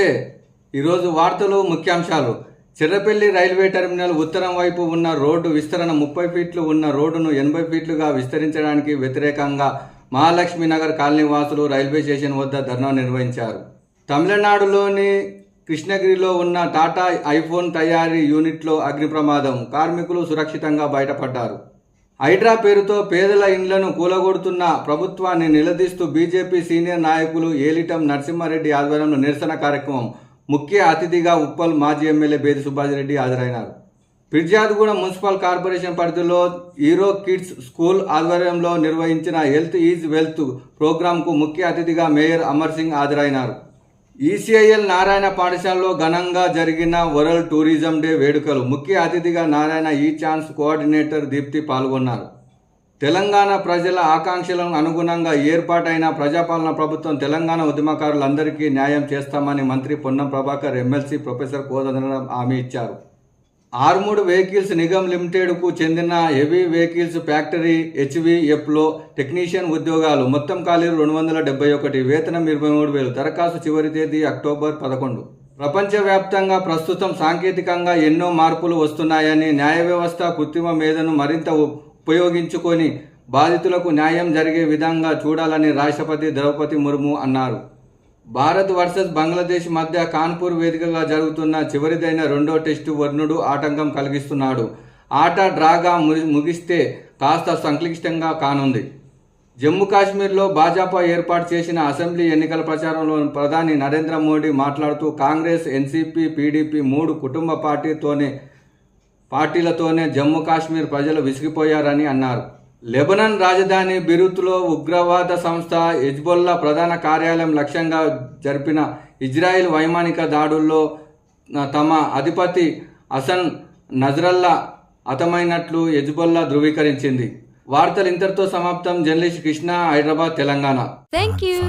నమస్తే. ఈరోజు వార్తలు ముఖ్యాంశాలు. చిర్రపల్లి రైల్వే టెర్మినల్ ఉత్తరం వైపు ఉన్న రోడ్డు విస్తరణ 30 ఫీట్లు ఉన్న రోడ్డును 80 ఫీట్లుగా విస్తరించడానికి వ్యతిరేకంగా మహాలక్ష్మి నగర్ కాలనీ వాసులు రైల్వే స్టేషన్ వద్ద ధర్నా నిర్వహించారు. తమిళనాడులోని కృష్ణగిరిలో ఉన్న టాటా ఐఫోన్ తయారీ యూనిట్లో అగ్ని ప్రమాదం. కార్మికులు సురక్షితంగా బయటపడ్డారు. హైడ్రా పేరుతో పేదల ఇండ్లను కూలగొడుతున్న ప్రభుత్వాన్ని నిలదీస్తూ బీజేపీ సీనియర్ నాయకులు ఏలిటం నరసింహారెడ్డి ఆధ్వర్యంలో నిరసన కార్యక్రమం. ముఖ్య అతిథిగా ఉప్పల్ మాజీ ఎమ్మెల్యే బేది సుభాష్ రెడ్డి హాజరైనారు. ఫిర్యాదుగూడ మున్సిపల్ కార్పొరేషన్ పరిధిలో హీరో కిడ్స్ స్కూల్ ఆధ్వర్యంలో నిర్వహించిన హెల్త్ ఈజ్ వెల్త్ ప్రోగ్రాంకు ముఖ్య అతిథిగా మేయర్ అమర్ సింగ్ హాజరైనారు. ఈసీఐఎల్ నారాయణ పాఠశాలలో ఘనంగా జరిగిన వరల్డ్ టూరిజం డే వేడుకలు. ముఖ్య అతిథిగా నారాయణ ఈ ఛాన్స్ కోఆర్డినేటర్ దీప్తి పాల్గొన్నారు. తెలంగాణ ప్రజల ఆకాంక్షలకు అనుగుణంగా ఏర్పాటైన ప్రజాపాలన ప్రభుత్వం తెలంగాణ ఉద్యమకారులందరికీ న్యాయం చేస్తామని మంత్రి పొన్నం ప్రభాకర్ ఎమ్మెల్సీ ప్రొఫెసర్ కోదండరాం హామీ ఇచ్చారు. ఆర్మూడ్ వెహికల్స్ నిగమ్ లిమిటెడ్కు చెందిన హెవీ వెహికల్స్ ఫ్యాక్టరీ హెచ్వీఎఫ్లో టెక్నీషియన్ ఉద్యోగాలు. మొత్తం ఖాళీలు 271, వేతనం 23,000. దరఖాస్తు చివరి తేదీ అక్టోబర్ 11. ప్రపంచవ్యాప్తంగా ప్రస్తుతం సాంకేతికంగా ఎన్నో మార్పులు వస్తున్నాయని, న్యాయ వ్యవస్థ కృత్రిమ మేధను మరింత ఉపయోగించుకొని బాధితులకు న్యాయం జరిగే విధంగా చూడాలని రాష్ట్రపతి ద్రౌపది ముర్ము అన్నారు. భారత్ వర్సెస్ బంగ్లాదేశ్ మధ్య కాన్పూర్ వేదికగా జరుగుతున్న చివరిదైన రెండో టెస్టు వర్ణుడు ఆటంకం కలిగిస్తున్నాడు. ఆట డ్రాగా ముగిస్తే కాస్త సంక్లిష్టంగా కానుంది. జమ్మూ కాశ్మీర్లో భాజపా ఏర్పాటు చేసిన అసెంబ్లీ ఎన్నికల ప్రచారంలో ప్రధాని నరేంద్ర మోడీ మాట్లాడుతూ కాంగ్రెస్, ఎన్సీపీ, పీడీపీ 3 కుటుంబ పార్టీలతోనే జమ్మూ కాశ్మీర్ ప్రజలు విసిగిపోయారని అన్నారు. లెబనాన్ రాజధాని బెరూత్లో ఉగ్రవాద సంస్థ హెజ్బొల్లా ప్రధాన కార్యాలయం లక్ష్యంగా జరిపిన ఇజ్రాయెల్ వైమానిక దాడుల్లో తమ అధిపతి హసన్ నజరల్లా హతమైనట్లు హెజ్బొల్లా ధృవీకరించింది. వార్తలు ఇంతటితో సమాప్తం. Journalist Krishna, Hyderabad, Telangana. Thank you.